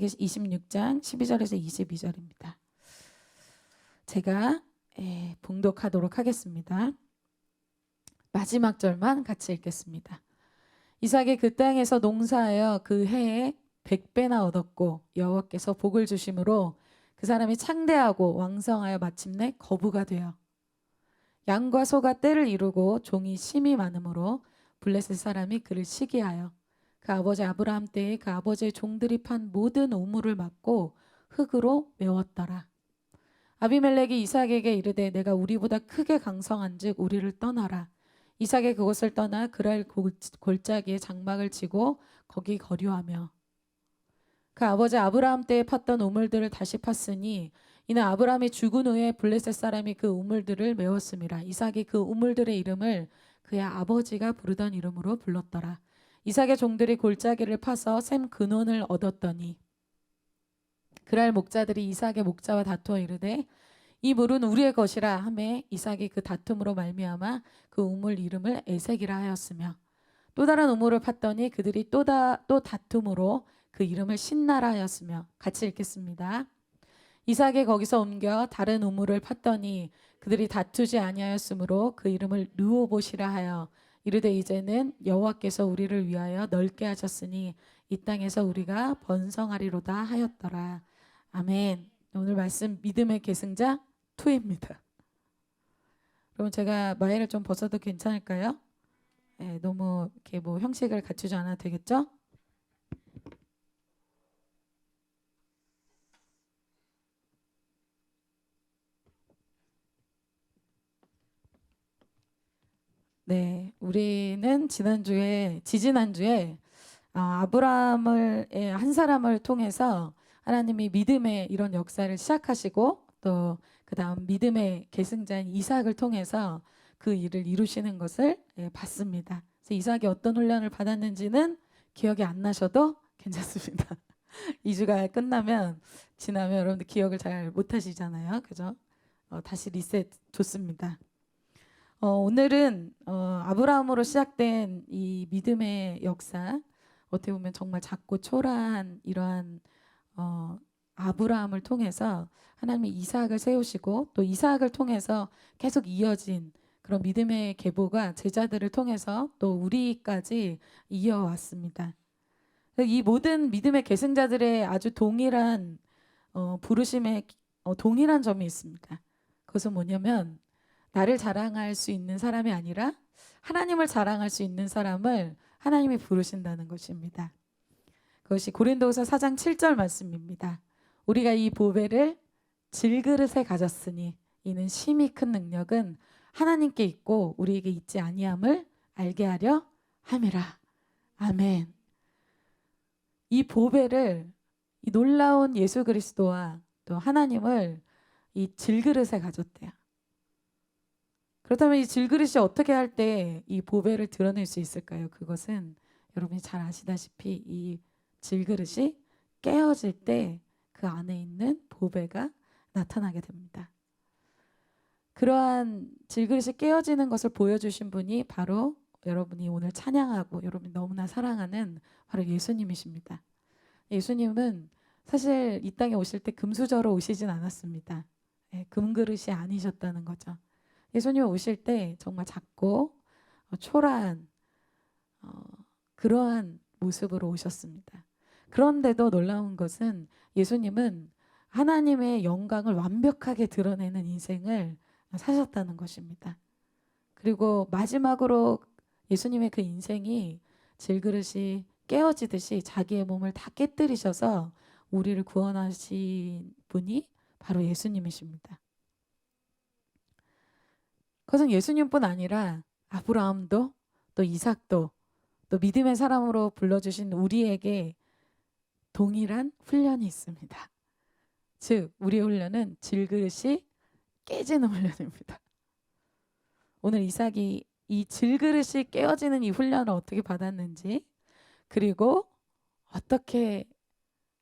창세기 26장 12절에서 22절입니다. 제가 봉독하도록 하겠습니다. 마지막 절만 같이 읽겠습니다. 이삭이 그 땅에서 농사하여 그 해에 100배나 얻었고 여호와께서 복을 주심으로 그 사람이 창대하고 왕성하여 마침내 거부가 되어 양과 소가 떼를 이루고 종이 심이 많으므로 블레셋 사람이 그를 시기하여 그 아버지 아브라함 때에 그 아버지의 종들이 판 모든 우물을 막고 흙으로 메웠더라. 아비멜렉이 이삭에게 이르되 내가 우리보다 크게 강성한즉 우리를 떠나라. 이삭이 그곳을 떠나 그랄 골짜기에 장막을 치고 거기 거류하며 그 아버지 아브라함 때에 팠던 우물들을 다시 팠으니 이는 아브라함이 죽은 후에 블레셋 사람이 그 우물들을 메웠음이라. 이삭이 그 우물들의 이름을 그의 아버지가 부르던 이름으로 불렀더라. 이삭의 종들이 골짜기를 파서 샘 근원을 얻었더니 그랄 목자들이 이삭의 목자와 다투어 이르되 이 물은 우리의 것이라 하매 이삭이 그 다툼으로 말미암아 그 우물 이름을 에색이라 하였으며 또 다른 우물을 팠더니 그들이 또 다툼으로 그 이름을 신나라 하였으며. 같이 읽겠습니다. 이삭이 거기서 옮겨 다른 우물을 팠더니 그들이 다투지 아니하였으므로 그 이름을 르호봇이라 하여 이르되 이제는 여호와께서 우리를 위하여 넓게 하셨으니 이 땅에서 우리가 번성하리로다 하였더라. 아멘. 오늘 말씀 믿음의 계승자 2입니다. 여러분 제가 마이를 좀 벗어도 괜찮을까요? 네, 너무 이렇게 뭐 형식을 갖추지 않아도 되겠죠? 네, 우리는 지지난주에 아브라함을 한 사람을 통해서 하나님이 믿음의 이런 역사를 시작하시고 또 그 다음 믿음의 계승자인 이삭을 통해서 그 일을 이루시는 것을 봤습니다. 그래서 이삭이 어떤 훈련을 받았는지는 기억이 안 나셔도 괜찮습니다. 2주가 지나면 여러분들 기억을 잘 못하시잖아요. 그죠? 다시 리셋 좋습니다. 오늘은 아브라함으로 시작된 이 믿음의 역사, 어떻게 보면 정말 작고 초라한 이러한 아브라함을 통해서 하나님이 이삭을 세우시고 또 이삭을 통해서 계속 이어진 그런 믿음의 계보가 제자들을 통해서 또 우리까지 이어왔습니다. 이 모든 믿음의 계승자들의 아주 동일한 부르심에 동일한 점이 있습니다. 그것은 뭐냐면 나를 자랑할 수 있는 사람이 아니라 하나님을 자랑할 수 있는 사람을 하나님이 부르신다는 것입니다. 그것이 고린도후서 4장 7절 말씀입니다. 우리가 이 보배를 질그릇에 가졌으니 이는 심히 큰 능력은 하나님께 있고 우리에게 있지 아니함을 알게 하려 함이라. 아멘. 이 보배를 이 놀라운 예수 그리스도와 또 하나님을 이 질그릇에 가졌대요. 그렇다면 이 질그릇이 어떻게 할 때 이 보배를 드러낼 수 있을까요? 그것은 여러분이 잘 아시다시피 이 질그릇이 깨어질 때 그 안에 있는 보배가 나타나게 됩니다. 그러한 질그릇이 깨어지는 것을 보여주신 분이 바로 여러분이 오늘 찬양하고 여러분이 너무나 사랑하는 바로 예수님이십니다. 예수님은 사실 이 땅에 오실 때 금수저로 오시진 않았습니다. 금그릇이 아니셨다는 거죠. 예수님 오실 때 정말 작고 초라한 그러한 모습으로 오셨습니다. 그런데도 놀라운 것은 예수님은 하나님의 영광을 완벽하게 드러내는 인생을 사셨다는 것입니다. 그리고 마지막으로 예수님의 그 인생이 질그릇이 깨어지듯이 자기의 몸을 다 깨뜨리셔서 우리를 구원하신 분이 바로 예수님이십니다. 그것은 예수님뿐 아니라 아브라함도 또 이삭도 또 믿음의 사람으로 불러주신 우리에게 동일한 훈련이 있습니다. 즉 우리의 훈련은 질그릇이 깨지는 훈련입니다. 오늘 이삭이 이 질그릇이 깨어지는 이 훈련을 어떻게 받았는지 그리고 어떻게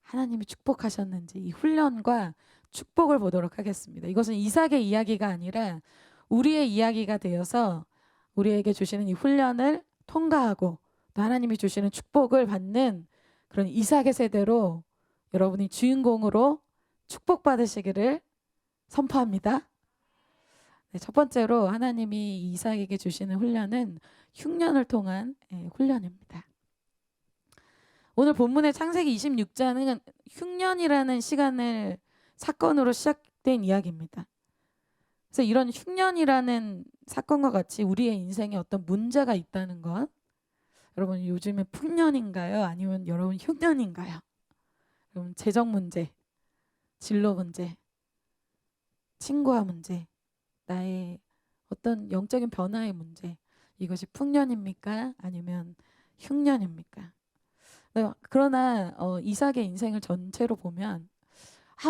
하나님이 축복하셨는지 이 훈련과 축복을 보도록 하겠습니다. 이것은 이삭의 이야기가 아니라 우리의 이야기가 되어서 우리에게 주시는 이 훈련을 통과하고 또 하나님이 주시는 축복을 받는 그런 이삭의 세대로 여러분이 주인공으로 축복받으시기를 선포합니다. 네, 첫 번째로 하나님이 이삭에게 주시는 훈련은 흉년을 통한 훈련입니다. 오늘 본문의 창세기 26장은 흉년이라는 시간을 사건으로 시작된 이야기입니다. 그래서 이런 흉년이라는 사건과 같이 우리의 인생에 어떤 문제가 있다는 것, 여러분 요즘에 풍년인가요? 아니면 여러분 흉년인가요? 여러분 재정 문제, 진로 문제, 친구와 문제, 나의 어떤 영적인 변화의 문제, 이것이 풍년입니까? 아니면 흉년입니까? 그러나 이삭의 인생을 전체로 보면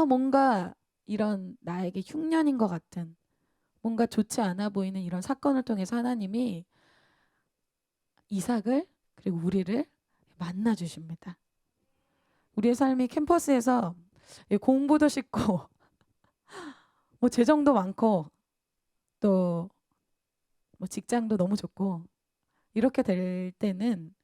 뭔가 이런 나에게 흉년인 것 같은 뭔가 좋지 않아 보이는 이런 사건을 통해서 하나님이 이삭을 그리고 우리를 만나 주십니다. 우리의 삶이 캠퍼스에서 공부도 쉽고 뭐 재정도 많고 또 뭐 직장도 너무 좋고 이렇게 될 때는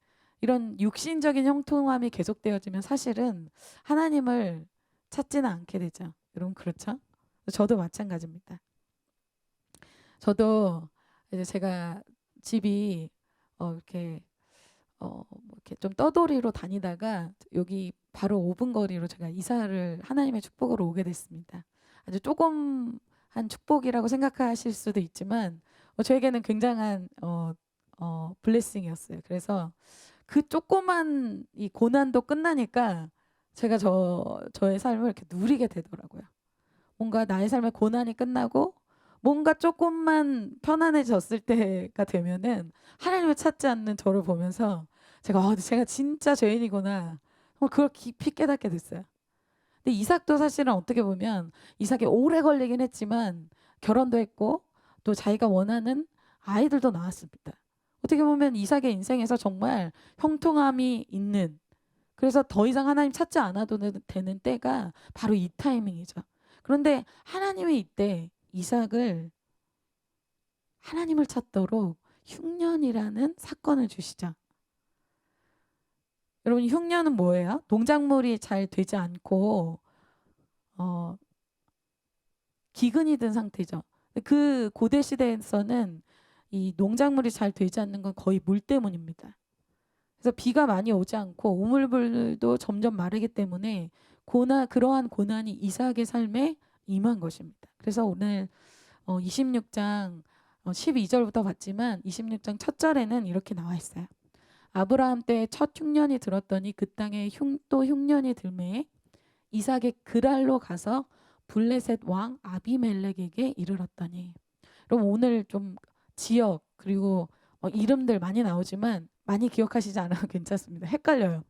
이런 육신적인 형통함이 계속되어지면 사실은 하나님을 찾지는 않게 되죠. 여러분 그렇죠? 저도 마찬가지입니다. 저도 이제 제가 집이 이렇게 좀 떠돌이로 다니다가 여기 바로 5분 거리로 제가 이사를 하나님의 축복으로 오게 됐습니다. 아주 조금한 축복이라고 생각하실 수도 있지만 저에게는 굉장한 블레싱이었어요. 그래서 그 조그만 이 고난도 끝나니까 제가 저의 삶을 이렇게 누리게 되더라고요. 뭔가 나의 삶의 고난이 끝나고 뭔가 조금만 편안해졌을 때가 되면은 하나님을 찾지 않는 저를 보면서 제가 진짜 죄인이구나. 그걸 깊이 깨닫게 됐어요. 근데 이삭도 사실은 어떻게 보면 이삭이 오래 걸리긴 했지만 결혼도 했고 또 자기가 원하는 아이들도 낳았습니다. 어떻게 보면 이삭의 인생에서 정말 형통함이 있는, 그래서 더 이상 하나님 찾지 않아도 되는 때가 바로 이 타이밍이죠. 그런데 하나님이 이때 이삭을 하나님을 찾도록 흉년이라는 사건을 주시죠. 여러분 흉년은 뭐예요? 농작물이 잘 되지 않고 기근이 든 상태죠. 그 고대 시대에서는 이 농작물이 잘 되지 않는 건 거의 물 때문입니다. 그래서 비가 많이 오지 않고 우물물도 점점 마르기 때문에 그러한 고난이 이삭의 삶에 임한 것입니다. 그래서 오늘 26장 12절부터 봤지만 26장 첫 절에는 이렇게 나와 있어요. 아브라함 때 첫 흉년이 들었더니 그 땅에 또 흉년이 들매 이삭의 그랄로 가서 블레셋 왕 아비멜렉에게 이르렀더니. 그럼 오늘 좀 지역 그리고 이름들 많이 나오지만 많이 기억하시지 않아도 괜찮습니다. 헷갈려요.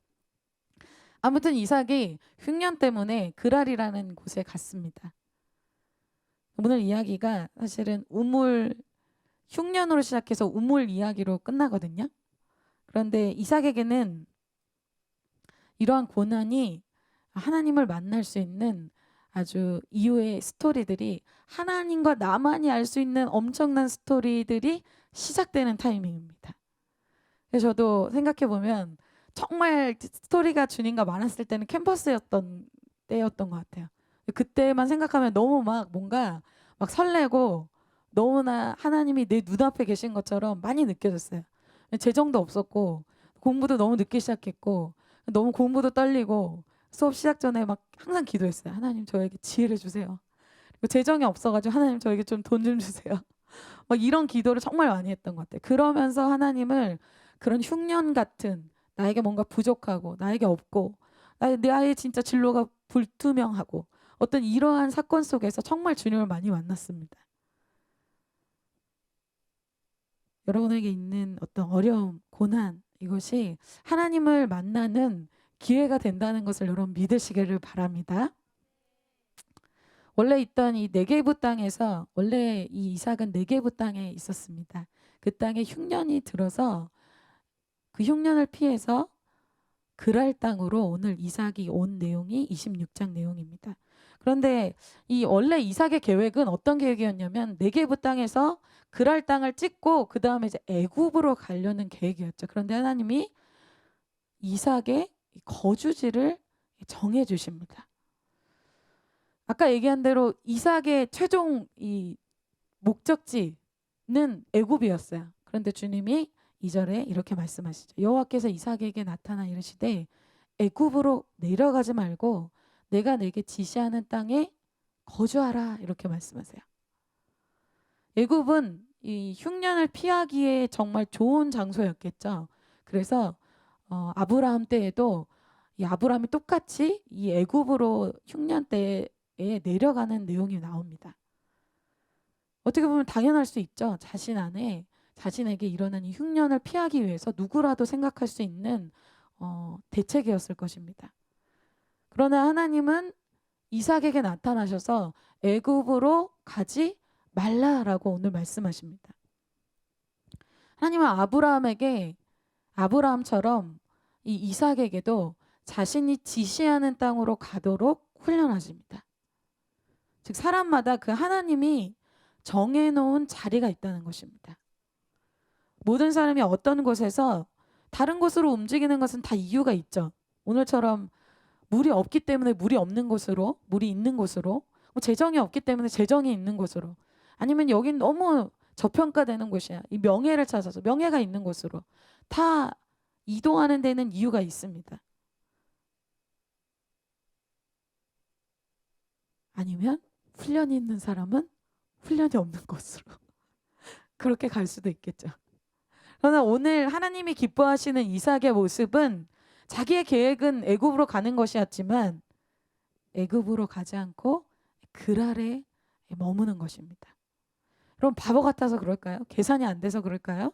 아무튼 이삭이 흉년 때문에 그랄이라는 곳에 갔습니다. 오늘 이야기가 사실은 흉년으로 시작해서 우물 이야기로 끝나거든요. 그런데 이삭에게는 이러한 고난이 하나님을 만날 수 있는 아주 이후의 스토리들이, 하나님과 나만이 알 수 있는 엄청난 스토리들이 시작되는 타이밍입니다. 그래서 저도 생각해보면 정말 스토리가 주님과 많았을 때는 캠퍼스였던 때였던 것 같아요. 그때만 생각하면 너무 뭔가 설레고 너무나 하나님이 내 눈앞에 계신 것처럼 많이 느껴졌어요. 재정도 없었고 공부도 너무 늦게 시작했고 너무 공부도 떨리고 수업 시작 전에 항상 기도했어요. 하나님 저에게 지혜를 주세요. 그리고 재정이 없어가지고 하나님 저에게 좀 돈 좀 주세요. 이런 기도를 정말 많이 했던 것 같아요. 그러면서 하나님을 그런 흉년 같은 나에게 뭔가 부족하고 나에게 없고 나의 진짜 진로가 불투명하고 어떤 이러한 사건 속에서 정말 주님을 많이 만났습니다. 여러분에게 있는 어떤 어려움, 고난, 이것이 하나님을 만나는 기회가 된다는 것을 여러분 믿으시기를 바랍니다. 원래 있던 이 네게부 땅에서, 원래 이 이삭은 네게부 땅에 있었습니다. 그 땅에 흉년이 들어서 그 흉년을 피해서 그랄 땅으로 오늘 이삭이 온 내용이 26장 내용입니다. 그런데 원래 이삭의 계획은 어떤 계획이었냐면 네게부 땅에서 그랄 땅을 찍고 그 다음에 이제 애굽으로 가려는 계획이었죠. 그런데 하나님이 이삭의 거주지를 정해 주십니다. 아까 얘기한 대로 이삭의 최종 이 목적지는 애굽이었어요. 그런데 주님이 2절에 이렇게 말씀하시죠. 여호와께서 이삭에게 나타나 이르시되 애굽으로 내려가지 말고 내가 내게 지시하는 땅에 거주하라 이렇게 말씀하세요. 애굽은 이 흉년을 피하기에 정말 좋은 장소였겠죠. 그래서 아브라함 때에도 이 아브라함이 똑같이 이 애굽으로 흉년 때에 내려가는 내용이 나옵니다. 어떻게 보면 당연할 수 있죠. 자신 안에 자신에게 일어난 이 흉년을 피하기 위해서 누구라도 생각할 수 있는 대책이었을 것입니다. 그러나 하나님은 이삭에게 나타나셔서 애굽으로 가지 말라라고 오늘 말씀하십니다. 하나님은 아브라함처럼 이 이삭에게도 자신이 지시하는 땅으로 가도록 훈련하십니다. 즉 사람마다 그 하나님이 정해놓은 자리가 있다는 것입니다. 모든 사람이 어떤 곳에서 다른 곳으로 움직이는 것은 다 이유가 있죠. 오늘처럼 물이 없기 때문에 물이 없는 곳으로, 물이 있는 곳으로, 재정이 없기 때문에 재정이 있는 곳으로, 아니면 여긴 너무 저평가되는 곳이야. 이 명예를 찾아서 명예가 있는 곳으로 다 이동하는 데는 이유가 있습니다. 아니면 훈련이 있는 사람은 훈련이 없는 곳으로 그렇게 갈 수도 있겠죠. 그러나 오늘 하나님이 기뻐하시는 이삭의 모습은 자기의 계획은 애굽으로 가는 것이었지만 애굽으로 가지 않고 그랄에 머무는 것입니다. 그럼 바보 같아서 그럴까요? 계산이 안 돼서 그럴까요?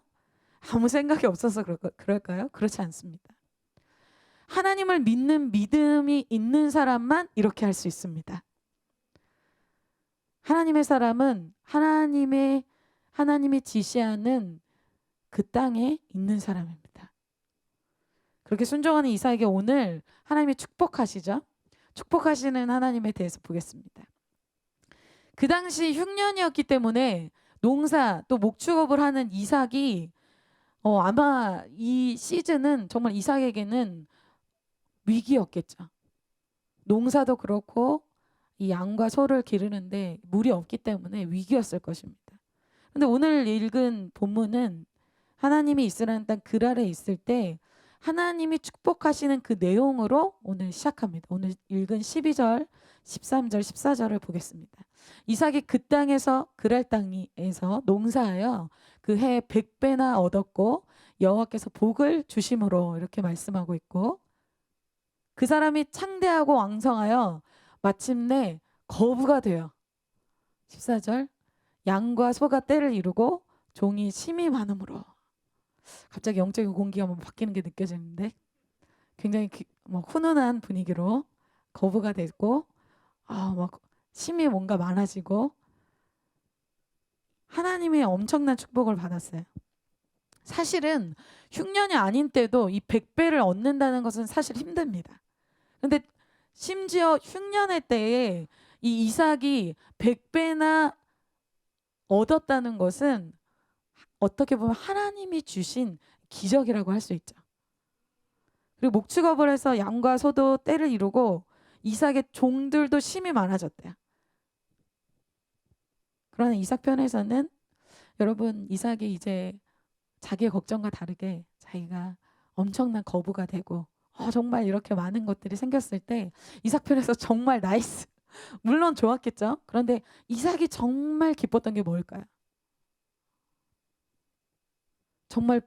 아무 생각이 없어서 그럴까요? 그렇지 않습니다. 하나님을 믿는 믿음이 있는 사람만 이렇게 할 수 있습니다. 하나님의 사람은 하나님이 지시하는 그 땅에 있는 사람입니다. 그렇게 순종하는 이삭에게 오늘 하나님이 축복하시죠. 축복하시는 하나님에 대해서 보겠습니다. 그 당시 흉년이었기 때문에 농사 또 목축업을 하는 이삭이 아마 이 시즌은 정말 이삭에게는 위기였겠죠. 농사도 그렇고 이 양과 소를 기르는데 물이 없기 때문에 위기였을 것입니다. 그런데 오늘 읽은 본문은 하나님이 이스라엘 땅 그랄에 있을 때 하나님이 축복하시는 그 내용으로 오늘 시작합니다. 오늘 읽은 12절, 13절, 14절을 보겠습니다. 이삭이 그 땅에서 그랄 땅에서 농사하여 그 해 100배나 얻었고 여호와께서 복을 주심으로 이렇게 말씀하고 있고, 그 사람이 창대하고 왕성하여 마침내 거부가 돼요. 14절 양과 소가 떼를 이루고 종이 심이 많음으로. 갑자기 영적인 공기가 뭐 바뀌는 게 느껴지는데 굉장히 훈훈한 분위기로 거부가 됐고 막 심이 뭔가 많아지고 하나님의 엄청난 축복을 받았어요. 사실은 흉년이 아닌 때도 이 100배를 얻는다는 것은 사실 힘듭니다. 근데 심지어 흉년의 때에 이 이삭이 100배나 얻었다는 것은 어떻게 보면 하나님이 주신 기적이라고 할 수 있죠. 그리고 목축업을 해서 양과 소도 떼를 이루고 이삭의 종들도 심이 많아졌대요. 그러나 이삭 편에서는 여러분 이삭이 이제 자기의 걱정과 다르게 자기가 엄청난 거부가 되고 정말 이렇게 많은 것들이 생겼을 때 이삭 편에서 정말 나이스 물론 좋았겠죠. 그런데 이삭이 정말 기뻤던 게 뭘까요? 정말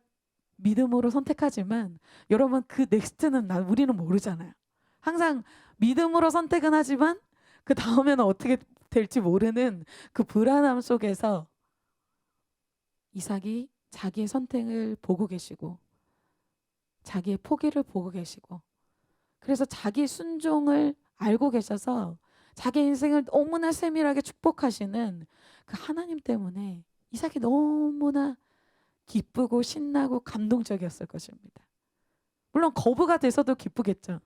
믿음으로 선택하지만 여러분 그 넥스트는 우리는 모르잖아요. 항상 믿음으로 선택은 하지만 그 다음에는 어떻게 될지 모르는 그 불안함 속에서 이삭이 자기의 선택을 보고 계시고 자기의 포기를 보고 계시고, 그래서 자기 순종을 알고 계셔서 자기 인생을 너무나 세밀하게 축복하시는 그 하나님 때문에 이삭이 너무나 기쁘고 신나고 감동적이었을 것입니다. 물론 거부가 돼서도 기쁘겠죠.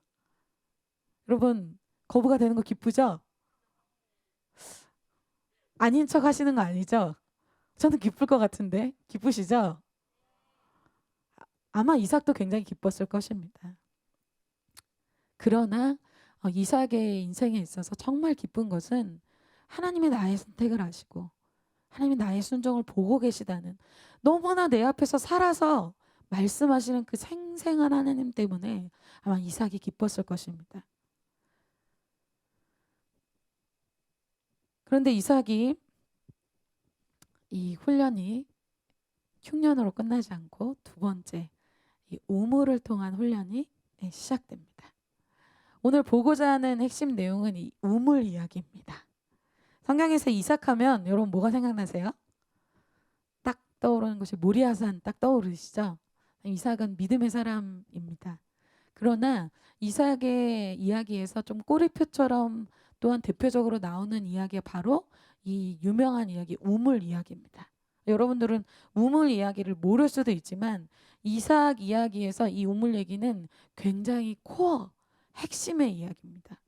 여러분 거부가 되는 거 기쁘죠? 아닌 척 하시는 거 아니죠? 저는 기쁠 것 같은데 기쁘시죠? 아마 이삭도 굉장히 기뻤을 것입니다. 그러나 이삭의 인생에 있어서 정말 기쁜 것은 하나님이 나의 선택을 아시고 하나님이 나의 순종을 보고 계시다는, 너무나 내 앞에서 살아서 말씀하시는 그 생생한 하나님 때문에 아마 이삭이 기뻤을 것입니다. 그런데 이삭이 이 훈련이 흉년으로 끝나지 않고 두 번째 이 우물을 통한 훈련이 시작됩니다. 오늘 보고자 하는 핵심 내용은 이 우물 이야기입니다. 성경에서 이삭하면 여러분 뭐가 생각나세요? 딱 떠오르는 것이 모리아산 딱 떠오르시죠? 이삭은 믿음의 사람입니다. 그러나 이삭의 이야기에서 좀 꼬리표처럼 또한 대표적으로 나오는 이야기가 바로 이 유명한 이야기 우물 이야기입니다. 여러분들은 우물 이야기를 모를 수도 있지만 이삭 이야기에서 이 우물 얘기는 굉장히 코어, 핵심의 이야기입니다.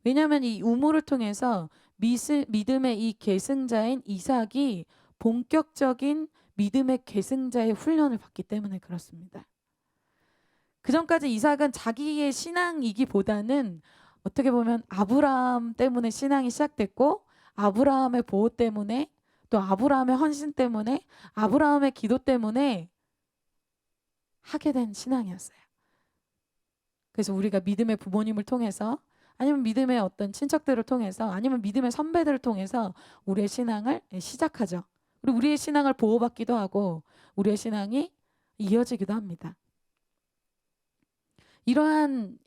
왜냐하면 이 우물을 통해서 믿음의 이 계승자인 이삭이 본격적인 믿음의 계승자의 훈련을 받기 때문에 그렇습니다. 그 전까지 이삭은 자기의 신앙이기보다는 어떻게 보면 아브라함 때문에 신앙이 시작됐고 아브라함의 보호 때문에 또 아브라함의 헌신 때문에 아브라함의 기도 때문에 하게 된 신앙이었어요. 그래서 우리가 믿음의 부모님을 통해서 아니면 믿음의 어떤 친척들을 통해서 아니면 믿음의 선배들을 통해서 우리의 신앙을 시작하죠. 그리고 우리의 신앙을 보호받기도 하고 우리의 신앙이 이어지기도 합니다. 이러한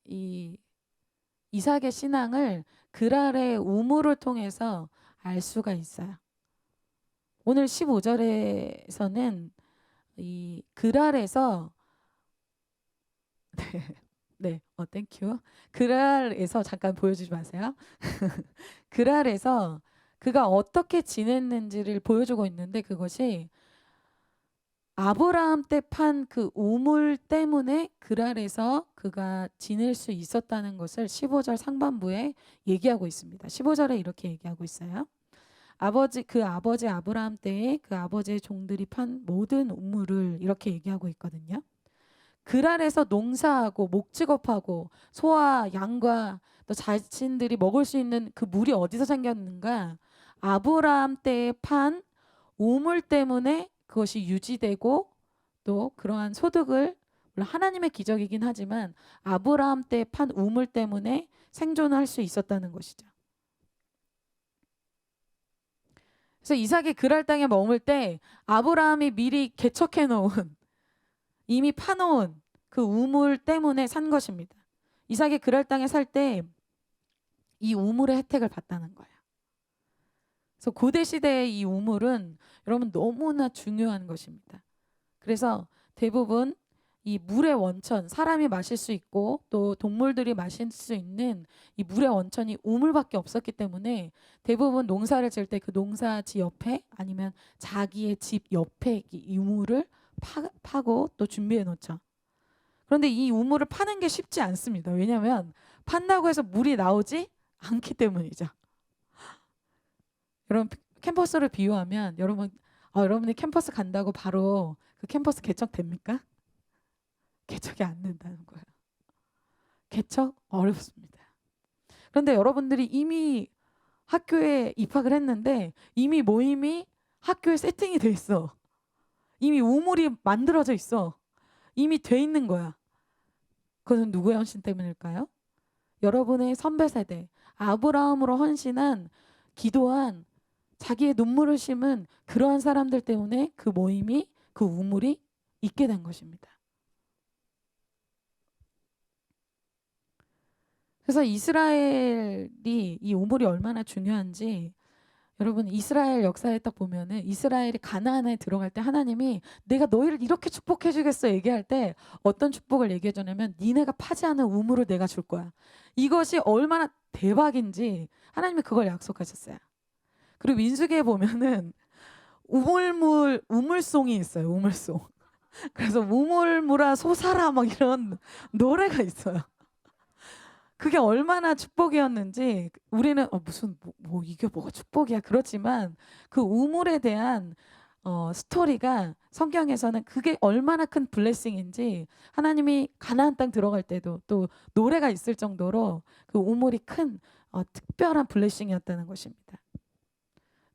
이삭의 신앙을 그랄의 우물을 통해서 알 수가 있어요. 오늘 15절에서는 이 그랄에서 땡큐. 그랄에서 잠깐 보여주지 마세요. 그랄에서 그가 어떻게 지냈는지를 보여주고 있는데 그것이 아브라함 때 판 그 우물 때문에 그랄에서 그가 지낼 수 있었다는 것을 15절 상반부에 얘기하고 있습니다. 15절에 이렇게 얘기하고 있어요. 그 아버지 아브라함 때에 그 아버지의 종들이 판 모든 우물을 이렇게 얘기하고 있거든요. 그랄에서 농사하고 목축업하고 소와 양과 또 자신들이 먹을 수 있는 그 물이 어디서 생겼는가? 아브라함 때에 판 우물 때문에 그것이 유지되고 또 그러한 소득을, 물론 하나님의 기적이긴 하지만 아브라함 때 판 우물 때문에 생존할 수 있었다는 것이죠. 그래서 이삭이 그랄 땅에 머물 때 아브라함이 미리 개척해 놓은 이미 파놓은 그 우물 때문에 산 것입니다. 이삭이 그랄 땅에 살 때 이 우물의 혜택을 받다는 거예요. 그래서 고대 시대의 이 우물은 여러분 너무나 중요한 것입니다. 그래서 대부분 이 물의 원천, 사람이 마실 수 있고 또 동물들이 마실 수 있는 이 물의 원천이 우물밖에 없었기 때문에 대부분 농사를 지을 때 그 농사지 옆에 아니면 자기의 집 옆에 이 우물을 파고 또 준비해 놓죠. 그런데 이 우물을 파는 게 쉽지 않습니다. 왜냐하면 판다고 해서 물이 나오지 않기 때문이죠. 여러분 캠퍼스를 비유하면 여러분이 캠퍼스 간다고 바로 그 캠퍼스 개척됩니까? 개척이 안 된다는 거예요. 개척 어렵습니다. 그런데 여러분들이 이미 학교에 입학을 했는데 이미 모임이 학교에 세팅이 돼 있어. 이미 우물이 만들어져 있어. 이미 돼 있는 거야. 그것은 누구의 헌신 때문일까요? 여러분의 선배 세대, 아브라함으로 헌신한, 기도한, 자기의 눈물을 심은 그러한 사람들 때문에 그 모임이, 그 우물이 있게 된 것입니다. 그래서 이스라엘이 이 우물이 얼마나 중요한지 여러분 이스라엘 역사에 딱 보면은 이스라엘이 가나안에 들어갈 때 하나님이 내가 너희를 이렇게 축복해 주겠어 얘기할 때 어떤 축복을 얘기해 주냐면 니네가 파지 않은 우물을 내가 줄 거야. 이것이 얼마나 대박인지 하나님이 그걸 약속하셨어요. 그리고 민수기에 보면은 우물송이 있어요. 우물송. 그래서 우물물아 솟아라 막 이런 노래가 있어요. 그게 얼마나 축복이었는지 우리는 무슨 이게 뭐가 축복이야 그렇지만 그 우물에 대한 스토리가 성경에서는 그게 얼마나 큰 블레싱인지 하나님이 가나안 땅 들어갈 때도 또 노래가 있을 정도로 그 우물이 큰 특별한 블레싱이었다는 것입니다.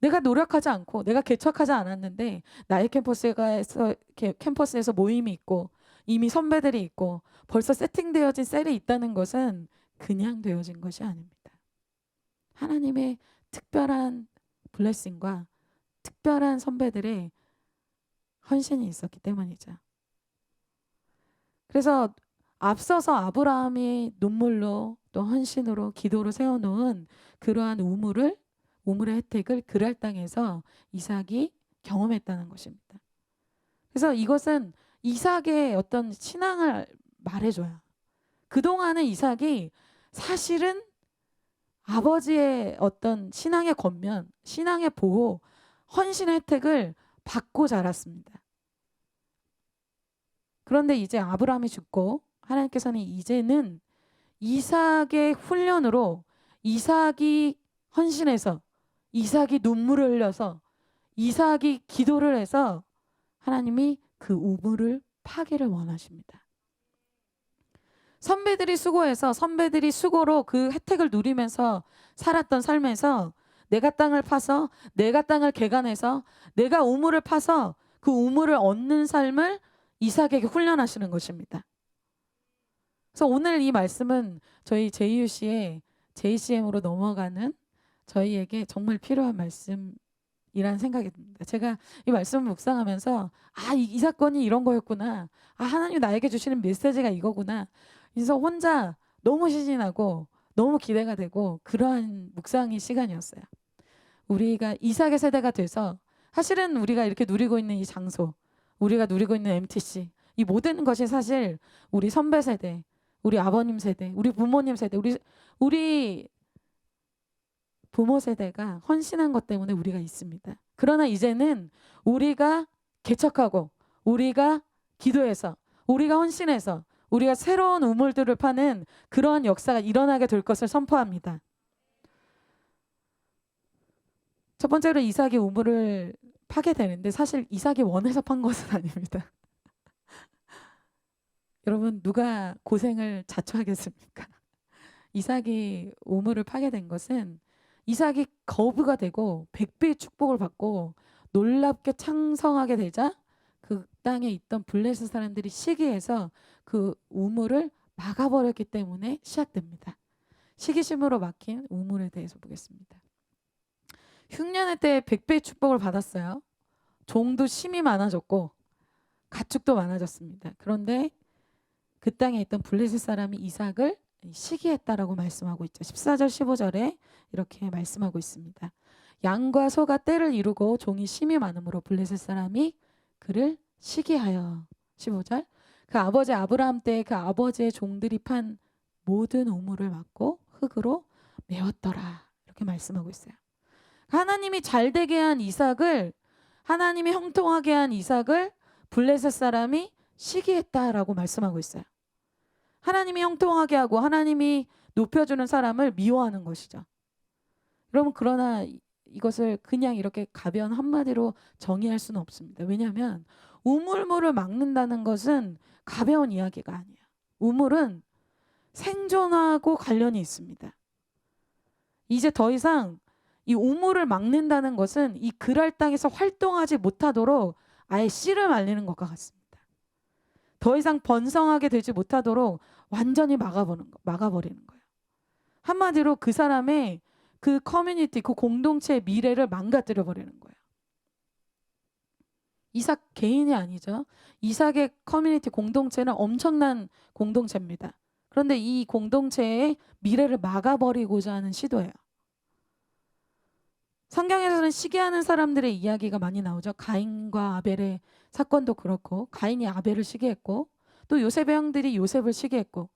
내가 노력하지 않고 내가 개척하지 않았는데 나의 캠퍼스에서 모임이 있고 이미 선배들이 있고 벌써 세팅되어진 셀이 있다는 것은 그냥 되어진 것이 아닙니다. 하나님의 특별한 블레싱과 특별한 선배들의 헌신이 있었기 때문이죠. 그래서 앞서서 아브라함이 눈물로 또 헌신으로 기도로 세워놓은 그러한 우물의 혜택을 그랄 땅에서 이삭이 경험했다는 것입니다. 그래서 이것은 이삭의 어떤 신앙을 말해줘요. 그동안의 이삭이 사실은 아버지의 어떤 신앙의 권면, 신앙의 보호, 헌신의 혜택을 받고 자랐습니다. 그런데 이제 아브라함이 죽고 하나님께서는 이제는 이삭의 훈련으로 이삭이 헌신해서 이삭이 눈물을 흘려서 이삭이 기도를 해서 하나님이 그 우물을 파기를 원하십니다. 선배들이 수고해서 선배들이 수고로 그 혜택을 누리면서 살았던 삶에서 내가 땅을 파서 내가 땅을 개간해서 내가 우물을 파서 그 우물을 얻는 삶을 이삭에게 훈련하시는 것입니다. 그래서 오늘 이 말씀은 저희 JUC의 JCM으로 넘어가는 저희에게 정말 필요한 말씀이라는 생각이 듭니다. 제가 이 말씀을 묵상하면서 이 사건이 이런 거였구나. 하나님 나에게 주시는 메시지가 이거구나. 그래서 혼자 너무 신이 나고 너무 기대가 되고 그러한 묵상의 시간이었어요. 우리가 이삭의 세대가 돼서 사실은 우리가 이렇게 누리고 있는 이 장소, 우리가 누리고 있는 MTC, 이 모든 것이 사실 우리 선배 세대, 우리 아버님 세대, 우리 부모님 세대, 우리 부모 세대가 헌신한 것 때문에 우리가 있습니다. 그러나 이제는 우리가 개척하고 우리가 기도해서 우리가 헌신해서 우리가 새로운 우물들을 파는 그러한 역사가 일어나게 될 것을 선포합니다. 첫 번째로 이삭이 우물을 파게 되는데 사실 이삭이 원해서 판 것은 아닙니다. 여러분 누가 고생을 자초하겠습니까? 이삭이 우물을 파게 된 것은 이삭이 거부가 되고 100배의 축복을 받고 놀랍게 창성하게 되자 그 땅에 있던 블레셋 사람들이 시기해서 그 우물을 막아버렸기 때문에 시작됩니다. 시기심으로 막힌 우물에 대해서 보겠습니다. 흉년의 때에 100배의 축복을 받았어요. 종도 심이 많아졌고 가축도 많아졌습니다. 그런데 그 땅에 있던 블레셋 사람이 이삭을 시기했다라고 말씀하고 있죠. 14절 15절에 이렇게 말씀하고 있습니다. 양과 소가 떼를 이루고 종이 심이 많으므로 블레셋 사람이 그를 시기하여 15절 그 아버지 아브라함 때 그 아버지의 종들이 판 모든 우물을 막고 흙으로 메웠더라 이렇게 말씀하고 있어요. 하나님이 잘되게 한 이삭을 하나님이 형통하게 한 이삭을 블레셋 사람이 시기했다라고 말씀하고 있어요. 하나님이 형통하게 하고 하나님이 높여주는 사람을 미워하는 것이죠. 여러분 그러나 이것을 그냥 이렇게 가벼운 한마디로 정의할 수는 없습니다. 왜냐하면 우물물을 막는다는 것은 가벼운 이야기가 아니에요. 우물은 생존하고 관련이 있습니다. 이제 더 이상 이 우물을 막는다는 것은 이 그랄 땅에서 활동하지 못하도록 아예 씨를 말리는 것과 같습니다. 더 이상 번성하게 되지 못하도록 완전히 막아버리는 거예요. 한마디로 그 사람의 그 커뮤니티, 그 공동체의 미래를 망가뜨려 버리는 거예요. 이삭 개인이 아니죠. 이삭의 커뮤니티 공동체는 엄청난 공동체입니다. 그런데 이 공동체의 미래를 막아버리고자 하는 시도예요. 성경에서는 시기하는 사람들의 이야기가 많이 나오죠. 가인과 아벨의 사건도 그렇고 가인이 아벨을 시기했고 또 요셉의 형들이 요셉을 시기했고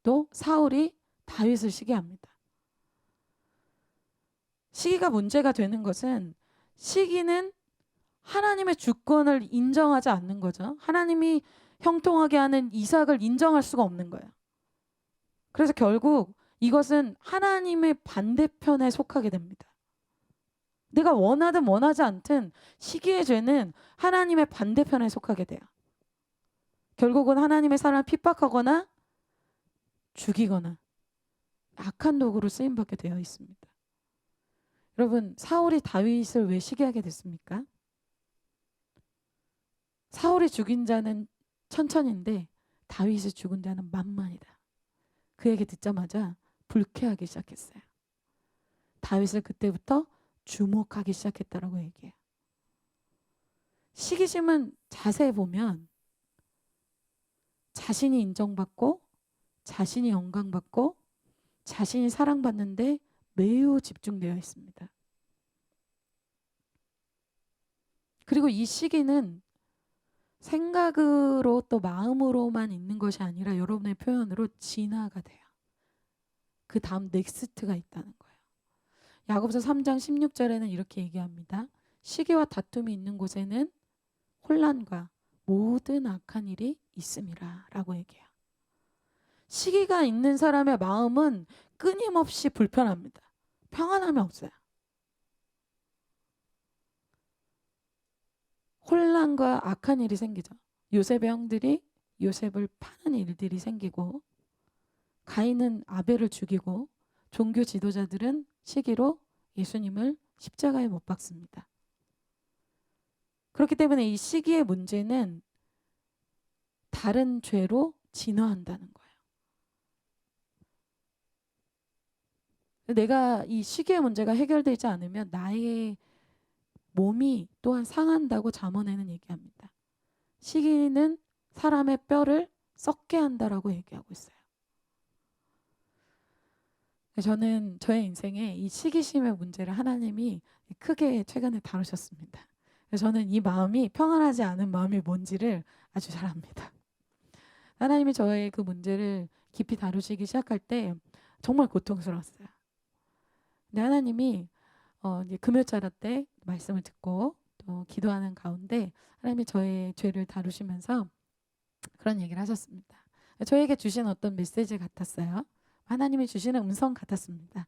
또 사울이 다윗을 시기합니다. 시기가 문제가 되는 것은 시기는 하나님의 주권을 인정하지 않는 거죠. 하나님이 형통하게 하는 이삭을 인정할 수가 없는 거예요. 그래서 결국 이것은 하나님의 반대편에 속하게 됩니다. 내가 원하든 원하지 않든 시기의 죄는 하나님의 반대편에 속하게 돼요. 결국은 하나님의 사람을 핍박하거나 죽이거나 악한 도구로 쓰임받게 되어 있습니다. 여러분, 사울이 다윗을 왜 시기하게 됐습니까? 사울이 죽인 자는 천천인데 다윗이 죽은 자는 만만이다. 그 얘기 듣자마자 불쾌하기 시작했어요. 다윗을 그때부터 주목하기 시작했다라고 얘기해요. 시기심은 자세히 보면 자신이 인정받고 자신이 영광받고 자신이 사랑받는데 매우 집중되어 있습니다. 그리고 이 시기는 생각으로 또 마음으로만 있는 것이 아니라 여러분의 표현으로 진화가 돼요. 그 다음 넥스트가 있다는 거예요. 야고보서 3장 16절에는 이렇게 얘기합니다. 시기와 다툼이 있는 곳에는 혼란과 모든 악한 일이 있음이라 라고 얘기해요. 시기가 있는 사람의 마음은 끊임없이 불편합니다. 평안함이 없어요. 혼란과 악한 일이 생기죠. 요셉의 형들이 요셉을 파는 일들이 생기고, 가인은 아벨을 죽이고, 종교 지도자들은 시기로 예수님을 십자가에 못 박습니다. 그렇기 때문에 이 시기의 문제는 다른 죄로 진화한다는 거예요. 내가 이 시기의 문제가 해결되지 않으면 나의 몸이 또한 상한다고 잠언에는 얘기합니다. 시기는 사람의 뼈를 썩게 한다라고 얘기하고 있어요. 저는 저의 인생에 이 시기심의 문제를 하나님이 크게 최근에 다루셨습니다. 저는 이 마음이 평안하지 않은 마음이 뭔지를 아주 잘 압니다. 하나님이 저의 그 문제를 깊이 다루시기 시작할 때 정말 고통스러웠어요. 근데 하나님이 이제 금요철야 때 말씀을 듣고 또 기도하는 가운데 하나님이 저의 죄를 다루시면서 그런 얘기를 하셨습니다. 저에게 주신 어떤 메시지 같았어요. 하나님이 주시는 음성 같았습니다.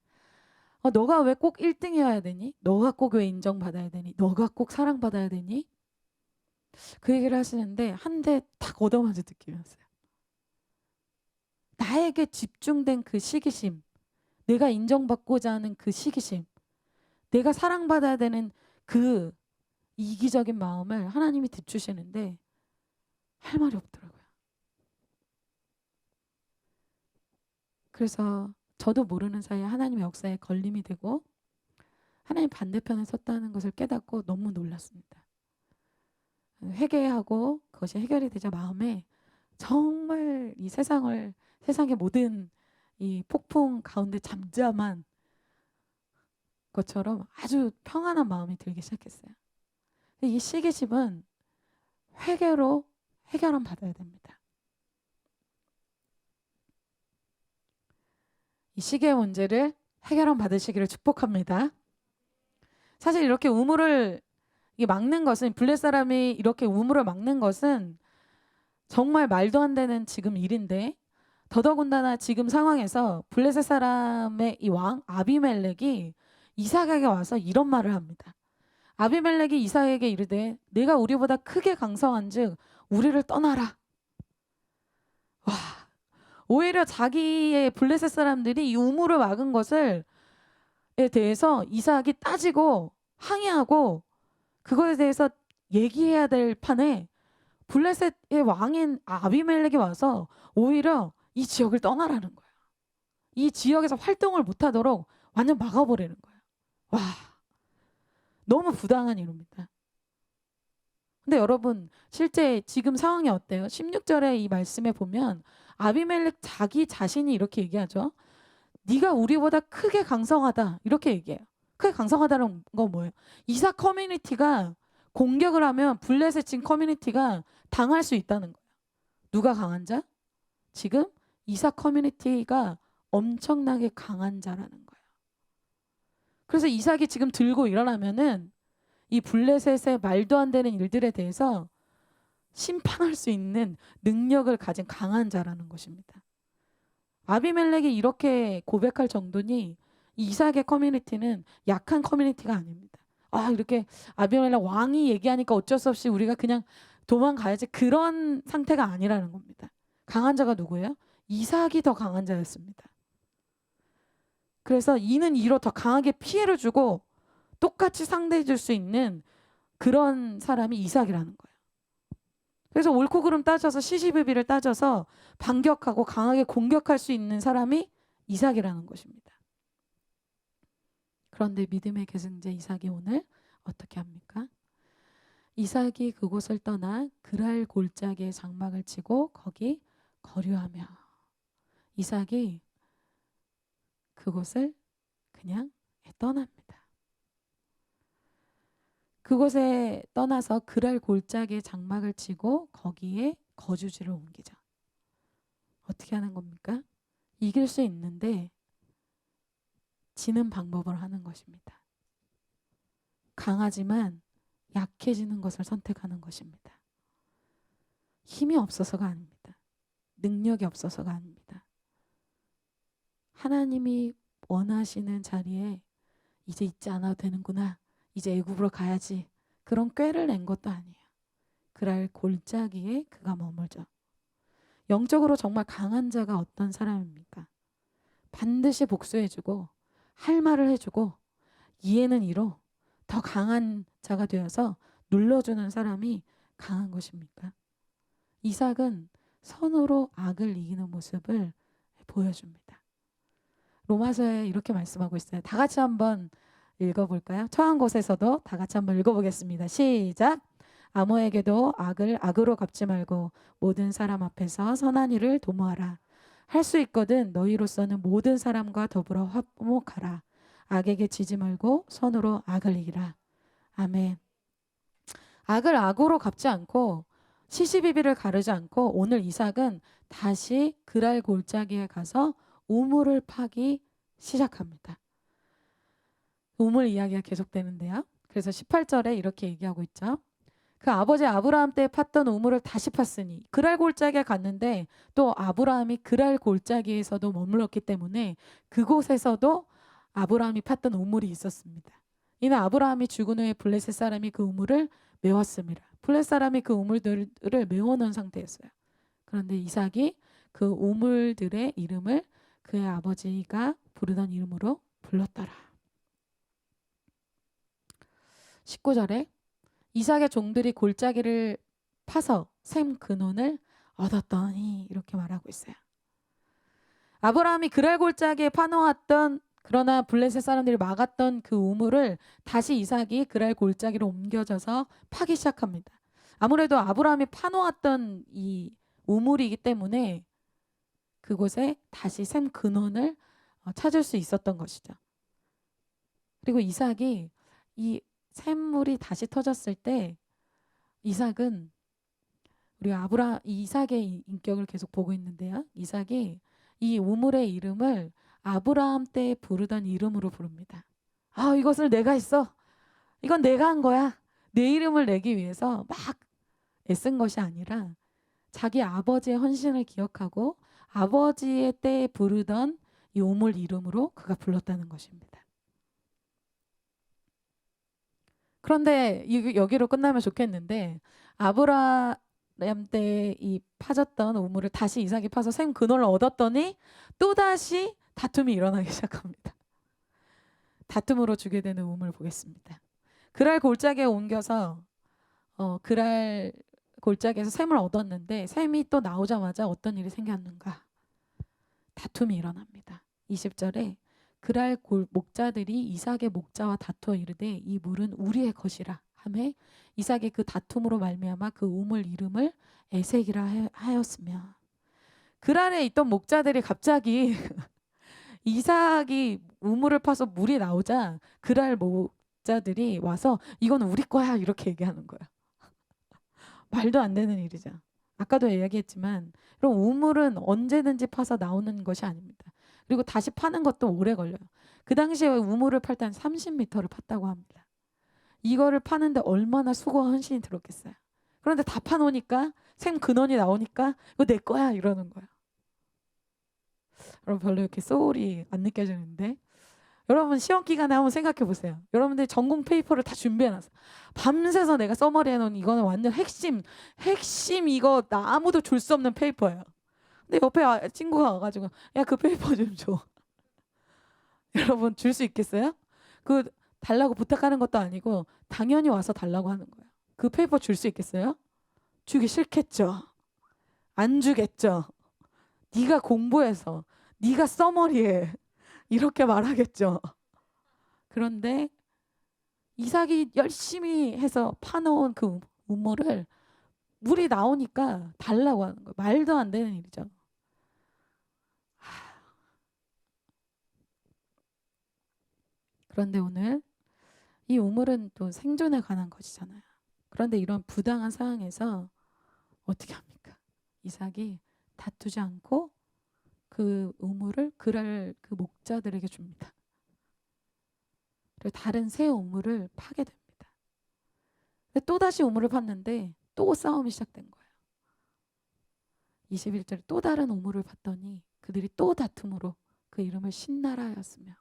너가 왜 꼭 1등이어야 되니? 너가 꼭 왜 인정받아야 되니? 너가 꼭 사랑받아야 되니? 그 얘기를 하시는데 한 대 탁 얻어맞은 느낌이었어요. 나에게 집중된 그 시기심, 내가 인정받고자 하는 그 시기심, 내가 사랑받아야 되는 그 이기적인 마음을 하나님이 비추시는데 할 말이 없더라고요. 그래서 저도 모르는 사이에 하나님의 역사에 걸림이 되고 하나님 반대편에 섰다는 것을 깨닫고 너무 놀랐습니다. 회개하고 그것이 해결이 되자 마음에 정말 이 세상의 모든 이 폭풍 가운데 잠잠한 것처럼 아주 평안한 마음이 들기 시작했어요. 이 시기심은 회개로 해결함 받아야 됩니다. 이 시기의 문제를 해결함 받으시기를 축복합니다. 사실 이렇게 우물을 막는 것은, 블레 사람이 이렇게 우물을 막는 것은 정말 말도 안 되는 지금 일인데, 더더군다나 지금 상황에서 블레셋 사람의 이 왕 아비멜렉이 이삭에게 와서 이런 말을 합니다. 아비멜렉이 이삭에게 이르되 내가 우리보다 크게 강성한즉 우리를 떠나라. 와, 오히려 자기의 블레셋 사람들이 이 우물을 막은 것에 대해서 이삭이 따지고 항의하고 그것에 대해서 얘기해야 될 판에 블레셋의 왕인 아비멜렉이 와서 오히려 이 지역을 떠나라는 거예요. 이 지역에서 활동을 못하도록 완전 막아버리는 거예요. 와, 너무 부당한 일입니다. 근데 여러분, 실제 지금 상황이 어때요? 16절에 이 말씀에 보면 아비멜렉 자기 자신이 이렇게 얘기하죠. 네가 우리보다 크게 강성하다, 이렇게 얘기해요. 크게 강성하다는 건 뭐예요? 이삭 커뮤니티가 공격을 하면 블레셋 커뮤니티가 당할 수 있다는 거예요. 누가 강한 자? 지금 이삭 커뮤니티가 엄청나게 강한 자라는 거예요. 그래서 이삭이 지금 들고 일어나면은 이 블레셋의 말도 안 되는 일들에 대해서 심판할 수 있는 능력을 가진 강한 자라는 것입니다. 아비멜렉이 이렇게 고백할 정도니 이삭의 커뮤니티는 약한 커뮤니티가 아닙니다. 이렇게 아비멜렉 왕이 얘기하니까 어쩔 수 없이 우리가 그냥 도망가야지, 그런 상태가 아니라는 겁니다. 강한 자가 누구예요? 이삭이 더 강한 자였습니다. 그래서 이는 이로 더 강하게 피해를 주고 똑같이 상대해 줄 수 있는 그런 사람이 이삭이라는 거예요. 그래서 옳고 그름 따져서 시시비비를 따져서 반격하고 강하게 공격할 수 있는 사람이 이삭이라는 것입니다. 그런데 믿음의 계승자 이삭이 오늘 어떻게 합니까? 이삭이 그곳을 떠나 그랄 골짜기에 장막을 치고 거기 거류하며, 이삭이 그곳을 그냥 떠납니다. 그곳에 떠나서 그랄 골짜기에 장막을 치고 거기에 거주지를 옮기자. 어떻게 하는 겁니까? 이길 수 있는데 지는 방법을 하는 것입니다. 강하지만 약해지는 것을 선택하는 것입니다. 힘이 없어서가 아닙니다. 능력이 없어서가 아닙니다. 하나님이 원하시는 자리에 이제 있지 않아도 되는구나, 이제 애굽으로 가야지, 그런 꾀를 낸 것도 아니에요. 그랄 골짜기에 그가 머물죠. 영적으로 정말 강한 자가 어떤 사람입니까? 반드시 복수해주고 할 말을 해주고 이해는 이로 더 강한 자가 되어서 눌러주는 사람이 강한 것입니까? 이삭은 선으로 악을 이기는 모습을 보여줍니다. 로마서에 이렇게 말씀하고 있어요. 다 같이 한번 읽어볼까요? 처한 곳에서도 다 같이 한번 읽어보겠습니다. 시작! 아무에게도 악을 악으로 갚지 말고 모든 사람 앞에서 선한 일을 도모하라. 할 수 있거든 너희로서는 모든 사람과 더불어 화목하라. 악에게 지지 말고 선으로 악을 이기라. 아멘. 악을 악으로 갚지 않고 시시비비를 가르지 않고 오늘 이삭은 다시 그랄 골짜기에 가서 우물을 파기 시작합니다. 우물 이야기가 계속되는데요. 그래서 18절에 이렇게 얘기하고 있죠. 그 아버지 아브라함 때 팠던 우물을 다시 팠으니, 그랄 골짜기에 갔는데 또 아브라함이 그랄 골짜기에서도 머물렀기 때문에 그곳에서도 아브라함이 팠던 우물이 있었습니다. 이는 아브라함이 죽은 후에 블레셋 사람이 그 우물을 메웠습니다. 블레셋 사람이 그 우물들을 메워놓은 상태였어요. 그런데 이삭이 그 우물들의 이름을 그의 아버지가 부르던 이름으로 불렀더라. 19절에 이삭의 종들이 골짜기를 파서 샘 근원을 얻었더니, 이렇게 말하고 있어요. 아브라함이 그랄 골짜기에 파놓았던, 그러나 블레셋 사람들이 막았던 그 우물을 다시 이삭이 그랄 골짜기로 옮겨져서 파기 시작합니다. 아무래도 아브라함이 파놓았던 이 우물이기 때문에 그곳에 다시 샘 근원을 찾을 수 있었던 것이죠. 그리고 이삭이 이 샘물이 다시 터졌을 때 이삭은, 우리가 이삭의 인격을 계속 보고 있는데요. 이삭이 이 우물의 이름을 아브라함 때 부르던 이름으로 부릅니다. 이것을 내가 했어. 이건 내가 한 거야. 내 이름을 내기 위해서 막 애쓴 것이 아니라 자기 아버지의 헌신을 기억하고 아버지의 때에 부르던 이 우물 이름으로 그가 불렀다는 것입니다. 그런데 여기로 끝나면 좋겠는데, 아브라함 때 이 파졌던 우물을 다시 이삭이 파서 샘 근원을 얻었더니 또다시 다툼이 일어나기 시작합니다. 다툼으로 주게 되는 우물 보겠습니다. 그랄 골짜기에 옮겨서 그랄 골짜기에서 샘을 얻었는데 샘이 또 나오자마자 어떤 일이 생겼는가? 다툼이 일어납니다. 20절에 그랄 목자들이 이삭의 목자와 다투어 이르되 이 물은 우리의 것이라 하매 이삭이 그 다툼으로 말미암아 그 우물 이름을 에색이라 하였으며, 그랄에 있던 목자들이 갑자기 이삭이 우물을 파서 물이 나오자 그랄 목자들이 와서 이건 우리 거야 이렇게 얘기하는 거야. 말도 안 되는 일이죠. 아까도 이야기했지만 그럼 우물은 언제든지 파서 나오는 것이 아닙니다. 그리고 다시 파는 것도 오래 걸려요. 그 당시에 우물을 팔 때 한 30m를 팠다고 합니다. 이거를 파는데 얼마나 수고와 헌신이 들었겠어요. 그런데 다 파놓으니까 샘 근원이 나오니까 이거 내 거야 이러는 거야. 여러분 별로 이렇게 소울이 안 느껴지는데, 여러분 시험 기간에 한번 생각해 보세요. 여러분들 전공 페이퍼를 다 준비해놨어. 밤새서 내가 써머리 해놓은 이거는 완전 핵심 이거 나 아무도 줄 수 없는 페이퍼예요. 근데 옆에 친구가 와가지고 야 그 페이퍼 좀 줘. 여러분 줄 수 있겠어요? 그 달라고 부탁하는 것도 아니고 당연히 와서 달라고 하는 거예요. 그 페이퍼 줄 수 있겠어요? 주기 싫겠죠. 안 주겠죠. 네가 공부해서 네가 써머리해 이렇게 말하겠죠. 그런데 이삭이 열심히 해서 파놓은 그 우물을 물이 나오니까 달라고 하는 거예요. 말도 안 되는 일이죠. 그런데 오늘 이 우물은 또 생존에 관한 것이잖아요. 그런데 이런 부당한 상황에서 어떻게 합니까? 이삭이 다투지 않고 그 우물을 그 목자들에게 줍니다. 그리고 다른 새 우물을 파게 됩니다. 근데 또다시 우물을 팠는데 또 싸움이 시작된 거예요. 21절에 또 다른 우물을 팠더니 그들이 또 다툼으로 그 이름을 신나라였으며.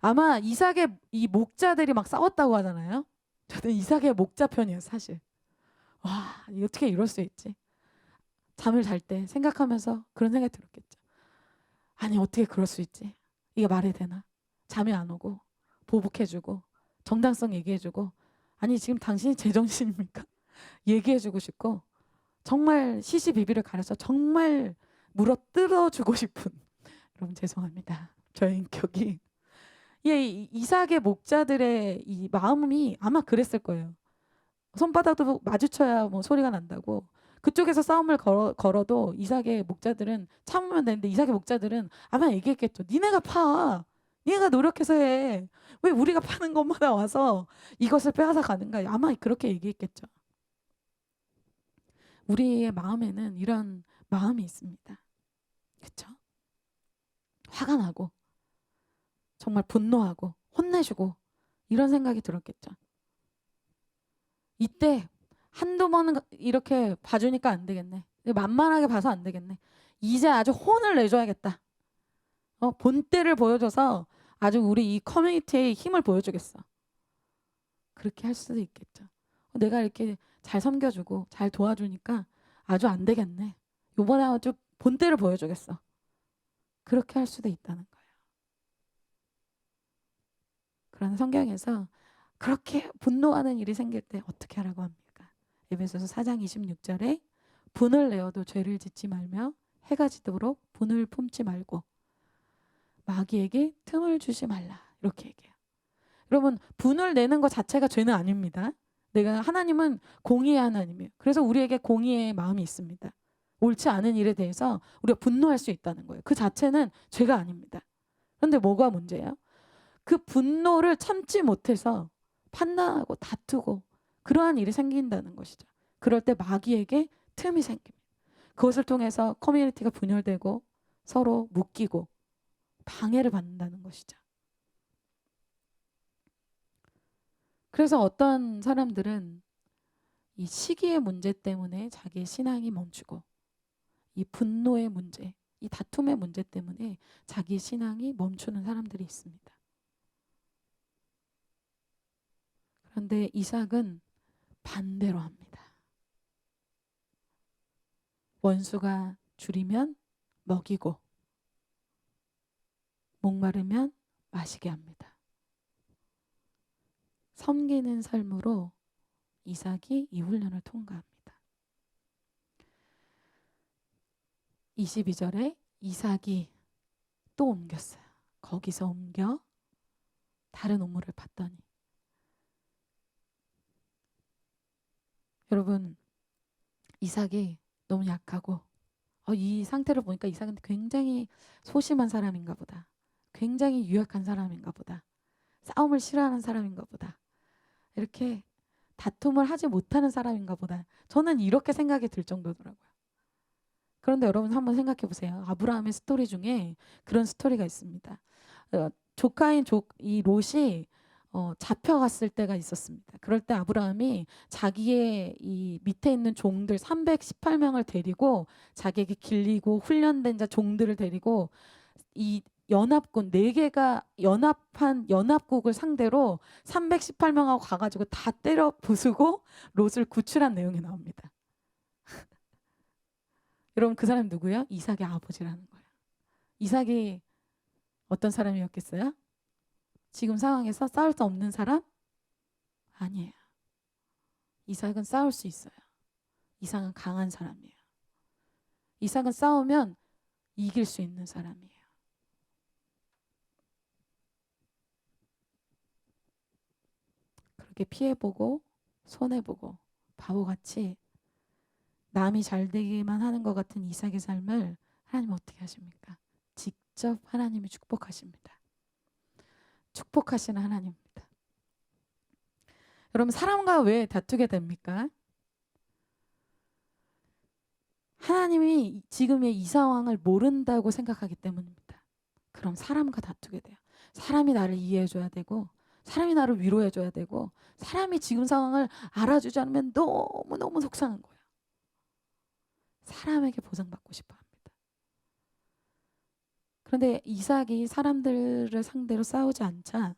아마 이삭의 이 목자들이 막 싸웠다고 하잖아요. 저는 이삭의 목자 편이에요, 사실. 와, 어떻게 이럴 수 있지? 잠을 잘 때 생각하면서 그런 생각이 들었겠죠. 아니 어떻게 그럴 수 있지? 이게 말이 되나? 잠이 안 오고 보복해주고 정당성 얘기해주고 아니 지금 당신이 제정신입니까? 얘기해주고 싶고 정말 시시비비를 가려서 정말 물어뜯어주고 싶은 여러분 죄송합니다. 저의 인격이 이삭의 목자들의 이 마음이 아마 그랬을 거예요. 손바닥도 마주쳐야 뭐 소리가 난다고. 그쪽에서 싸움을 걸어도 이삭의 목자들은 참으면 되는데 이삭의 목자들은 아마 얘기했겠죠. 니네가 파. 니네가 노력해서 해. 왜 우리가 파는 것마다 와서 이것을 빼앗아 가는가. 아마 그렇게 얘기했겠죠. 우리의 마음에는 이런 마음이 있습니다. 그렇죠? 화가 나고 정말 분노하고 혼내주고 이런 생각이 들었겠죠. 이때 한두 번은 이렇게 봐주니까 안 되겠네. 만만하게 봐서 안 되겠네. 이제 아주 혼을 내줘야겠다. 본때를 보여줘서 아주 우리 이 커뮤니티의 힘을 보여주겠어. 그렇게 할 수도 있겠죠. 내가 이렇게 잘 섬겨주고 잘 도와주니까 아주 안 되겠네. 요번에 아주 본때를 보여주겠어. 그렇게 할 수도 있다는 거예요. 그런 성경에서 그렇게 분노하는 일이 생길 때 어떻게 하라고 합니까? 에베소서 4장 26절에 분을 내어도 죄를 짓지 말며 해가 지도록 분을 품지 말고 마귀에게 틈을 주지 말라. 이렇게 얘기해요. 여러분 분을 내는 것 자체가 죄는 아닙니다. 하나님은 공의의 하나님이에요. 그래서 우리에게 공의의 마음이 있습니다. 옳지 않은 일에 대해서 우리가 분노할 수 있다는 거예요. 그 자체는 죄가 아닙니다. 그런데 뭐가 문제예요? 그 분노를 참지 못해서 판단하고 다투고 그러한 일이 생긴다는 것이죠. 그럴 때 마귀에게 틈이 생깁니다. 그것을 통해서 커뮤니티가 분열되고 서로 묶이고 방해를 받는다는 것이죠. 그래서 어떤 사람들은 이 시기의 문제 때문에 자기의 신앙이 멈추고 이 분노의 문제, 이 다툼의 문제 때문에 자기의 신앙이 멈추는 사람들이 있습니다. 그런데 이삭은 반대로 합니다. 원수가 줄이면 먹이고 목마르면 마시게 합니다. 섬기는 삶으로 이삭이 이 훈련을 통과합니다. 22절에 이삭이 또 옮겼어요. 거기서 옮겨 다른 우물을 팠더니 여러분 이삭이 너무 약하고 이 상태를 보니까 이삭은 굉장히 소심한 사람인가 보다. 굉장히 유약한 사람인가 보다. 싸움을 싫어하는 사람인가 보다. 이렇게 다툼을 하지 못하는 사람인가 보다. 저는 이렇게 생각이 들 정도더라고요. 그런데 여러분 한번 생각해 보세요. 아브라함의 스토리 중에 그런 스토리가 있습니다. 조카인 이 롯이 잡혀갔을 때가 있었습니다. 그럴 때 아브라함이 자기의 이 밑에 있는 종들 318명을 데리고 자기에게 길리고 훈련된 종들을 데리고 이 연합군 4개가 연합한 연합국을 상대로 318명하고 가가지고 다 때려 부수고 롯을 구출한 내용이 나옵니다. 여러분 그 사람이 누구예요? 이삭의 아버지라는 거예요. 이삭이 어떤 사람이었겠어요? 지금 상황에서 싸울 수 없는 사람? 아니에요. 이삭은 싸울 수 있어요. 이삭은 강한 사람이에요. 이삭은 싸우면 이길 수 있는 사람이에요. 그렇게 피해보고 손해보고 바보같이 남이 잘 되기만 하는 것 같은 이삭의 삶을 하나님 어떻게 하십니까? 직접 하나님이 축복하십니다. 축복하시는 하나님입니다. 여러분 사람과 왜 다투게 됩니까? 하나님이 지금의 이 상황을 모른다고 생각하기 때문입니다. 그럼 사람과 다투게 돼요. 사람이 나를 이해해줘야 되고 사람이 나를 위로해줘야 되고 사람이 지금 상황을 알아주지 않으면 너무너무 속상한 거예요. 사람에게 보상받고 싶어 합니다. 그런데 이삭이 사람들을 상대로 싸우지 않자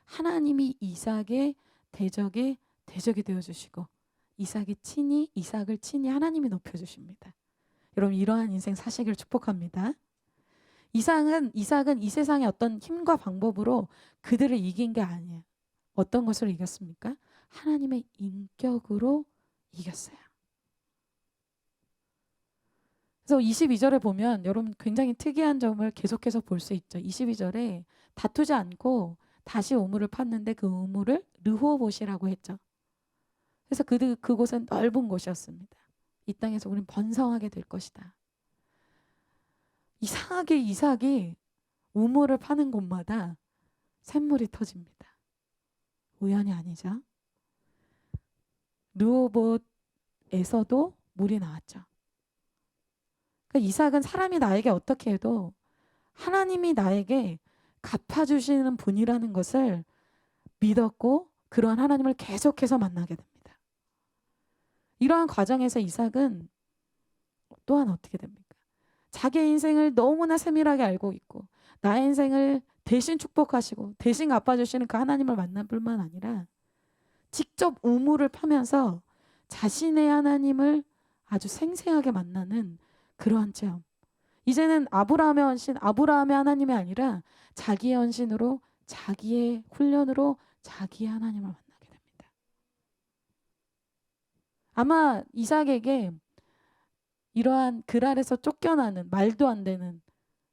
하나님이 이삭의 대적이 되어주시고 이삭을 친히 하나님이 높여주십니다. 여러분 이러한 인생 사시기를 축복합니다. 이삭은 이 세상의 어떤 힘과 방법으로 그들을 이긴 게 아니에요. 어떤 것으로 이겼습니까? 하나님의 인격으로 이겼어요. 그래서 22절에 보면 여러분 굉장히 특이한 점을 계속해서 볼 수 있죠. 22절에 다투지 않고 다시 우물을 팠는데 그 우물을 르호봇이라고 했죠. 그래서 그곳은 넓은 곳이었습니다. 이 땅에서 우리는 번성하게 될 것이다. 이상하게 이삭이 우물을 파는 곳마다 샘물이 터집니다. 우연이 아니죠. 르호봇에서도 물이 나왔죠. 그러니까 이삭은 사람이 나에게 어떻게 해도 하나님이 나에게 갚아주시는 분이라는 것을 믿었고 그러한 하나님을 계속해서 만나게 됩니다. 이러한 과정에서 이삭은 또한 어떻게 됩니까? 자기의 인생을 너무나 세밀하게 알고 있고 나의 인생을 대신 축복하시고 대신 갚아주시는 그 하나님을 만날 뿐만 아니라 직접 우물을 파면서 자신의 하나님을 아주 생생하게 만나는 그러한 체험. 이제는 아브라함의 하나님이 아니라 자기의 헌신으로 자기의 훈련으로 자기의 하나님을 만나게 됩니다. 아마 이삭에게 이러한 글 아래서 쫓겨나는 말도 안 되는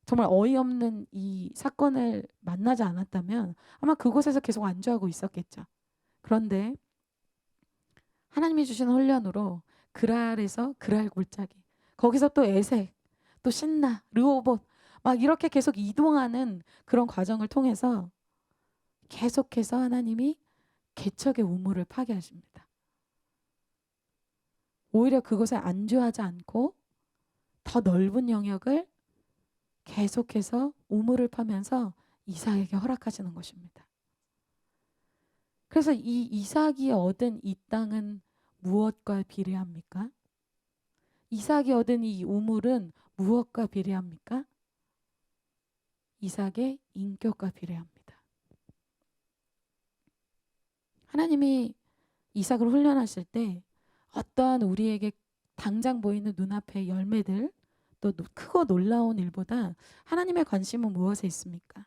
정말 어이없는 이 사건을 만나지 않았다면 아마 그곳에서 계속 안주하고 있었겠죠. 그런데 하나님이 주신 훈련으로 그랄에서 그랄 골짜기 거기서 또 에색 또 신나 르호봇 막 이렇게 계속 이동하는 그런 과정을 통해서 계속해서 하나님이 개척의 우물을 파게 하십니다. 오히려 그것에 안주하지 않고 더 넓은 영역을 계속해서 우물을 파면서 이삭에게 허락하시는 것입니다. 그래서 이 이삭이 얻은 이 땅은 무엇과 비례합니까? 이삭이 얻은 이 우물은 무엇과 비례합니까? 이삭의 인격과 비례합니다. 하나님이 이삭을 훈련하실 때 어떠한 우리에게 당장 보이는 눈앞의 열매들 또 크고 놀라운 일보다 하나님의 관심은 무엇에 있습니까?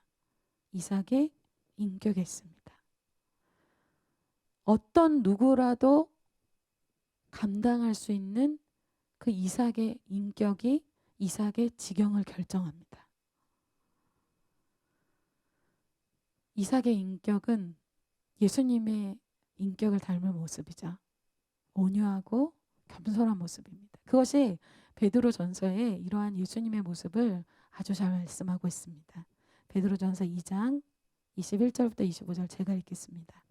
이삭의 인격에 있습니다. 어떤 누구라도 감당할 수 있는 그 이삭의 인격이 이삭의 지경을 결정합니다. 이삭의 인격은 예수님의 인격을 닮은 모습이죠. 온유하고 겸손한 모습입니다. 그것이 베드로전서에 이러한 예수님의 모습을 아주 잘 말씀하고 있습니다. 베드로전서 2장 21절부터 25절 제가 읽겠습니다.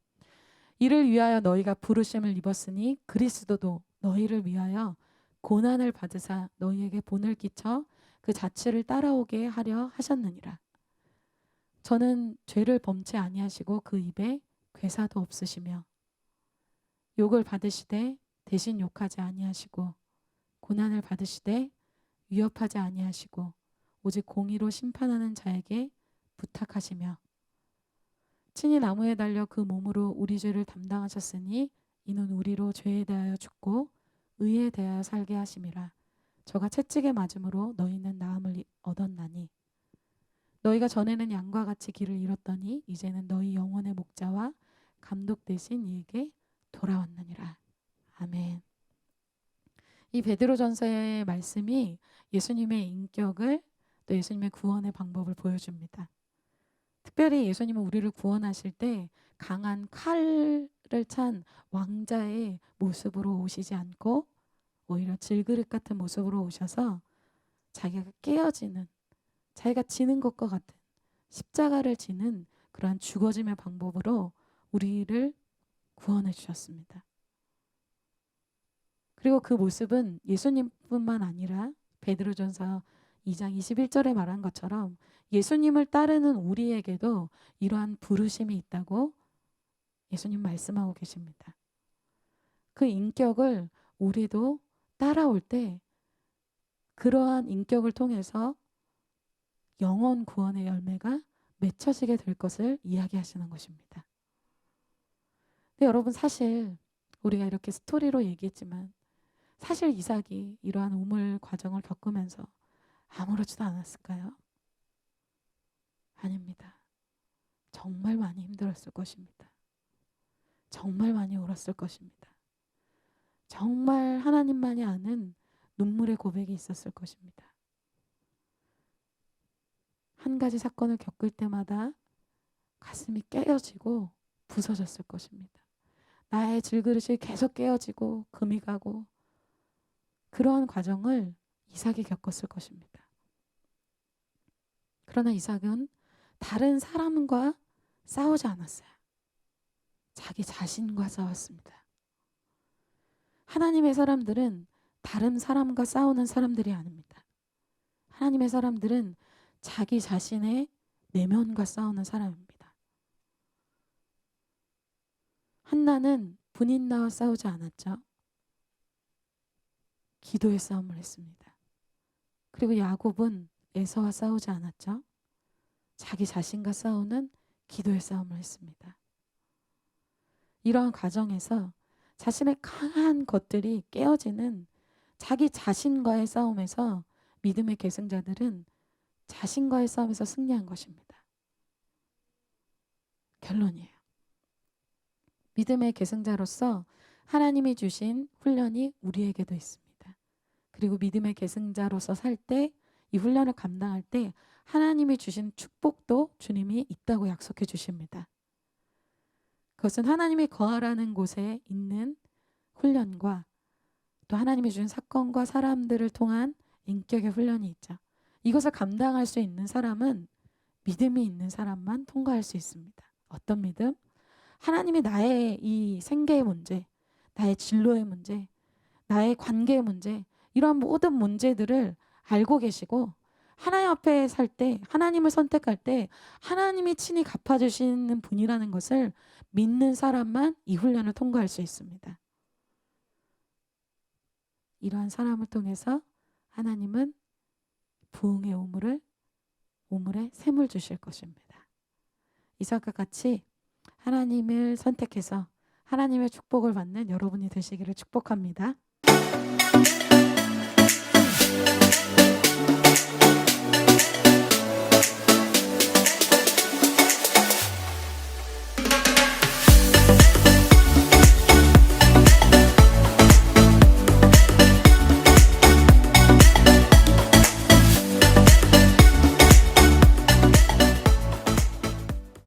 이를 위하여 너희가 부르심을 입었으니 그리스도도 너희를 위하여 고난을 받으사 너희에게 본을 끼쳐 그 자취를 따라오게 하려 하셨느니라. 저는 죄를 범치 아니하시고 그 입에 괴사도 없으시며 욕을 받으시되 대신 욕하지 아니하시고 고난을 받으시되 위협하지 아니하시고 오직 공의로 심판하는 자에게 부탁하시며 친히 나무에 달려 그 몸으로 우리 죄를 담당하셨으니 이는 우리로 죄에 대하여 죽고 의에 대하여 살게 하심이라. 저가 채찍에 맞음으로 너희는 나음을 얻었나니 너희가 전에는 양과 같이 길을 잃었더니 이제는 너희 영혼의 목자와 감독 되신 이에게 돌아왔느니라. 아멘. 이 베드로전서의 말씀이 예수님의 인격을 또 예수님의 구원의 방법을 보여줍니다. 특별히 예수님은 우리를 구원하실 때 강한 칼을 찬 왕자의 모습으로 오시지 않고 오히려 질그릇 같은 모습으로 오셔서 자기가 깨어지는, 자기가 지는 것과 같은 십자가를 지는 그러한 죽어짐의 방법으로 우리를 구원해 주셨습니다. 그리고 그 모습은 예수님뿐만 아니라 베드로전서 2장 21절에 말한 것처럼 예수님을 따르는 우리에게도 이러한 부르심이 있다고 예수님 말씀하고 계십니다. 그 인격을 우리도 따라올 때 그러한 인격을 통해서 영원 구원의 열매가 맺혀지게 될 것을 이야기하시는 것입니다. 근데 여러분, 사실 우리가 이렇게 스토리로 얘기했지만 사실 이삭이 이러한 우물 과정을 겪으면서 아무렇지도 않았을까요? 아닙니다. 정말 많이 힘들었을 것입니다. 정말 많이 울었을 것입니다. 정말 하나님만이 아는 눈물의 고백이 있었을 것입니다. 한 가지 사건을 겪을 때마다 가슴이 깨어지고 부서졌을 것입니다. 나의 질그릇이 계속 깨어지고 금이 가고 그러한 과정을 이삭이 겪었을 것입니다. 그러나 이삭은 다른 사람과 싸우지 않았어요. 자기 자신과 싸웠습니다. 하나님의 사람들은 다른 사람과 싸우는 사람들이 아닙니다. 하나님의 사람들은 자기 자신의 내면과 싸우는 사람입니다. 한나는 분인나와 싸우지 않았죠. 기도의 싸움을 했습니다. 그리고 야곱은 에서와 싸우지 않았죠. 자기 자신과 싸우는 기도의 싸움을 했습니다. 이러한 과정에서 자신의 강한 것들이 깨어지는 자기 자신과의 싸움에서 믿음의 계승자들은 자신과의 싸움에서 승리한 것입니다. 결론이에요. 믿음의 계승자로서 하나님이 주신 훈련이 우리에게도 있습니다. 그리고 믿음의 계승자로서 살 때 이 훈련을 감당할 때 하나님이 주신 축복도 주님이 있다고 약속해 주십니다. 그것은 하나님이 거하라는 곳에 있는 훈련과 또 하나님이 주신 사건과 사람들을 통한 인격의 훈련이 있죠. 이것을 감당할 수 있는 사람은 믿음이 있는 사람만 통과할 수 있습니다. 어떤 믿음? 하나님이 나의 이 생계의 문제, 나의 진로의 문제, 나의 관계의 문제, 이러한 모든 문제들을 알고 계시고 하나님 앞에 살 때, 하나님을 선택할 때 하나님이 친히 갚아주시는 분이라는 것을 믿는 사람만 이 훈련을 통과할 수 있습니다. 이러한 사람을 통해서 하나님은 부흥의 우물에 샘을 주실 것입니다. 이삭과 같이 하나님을 선택해서 하나님의 축복을 받는 여러분이 되시기를 축복합니다.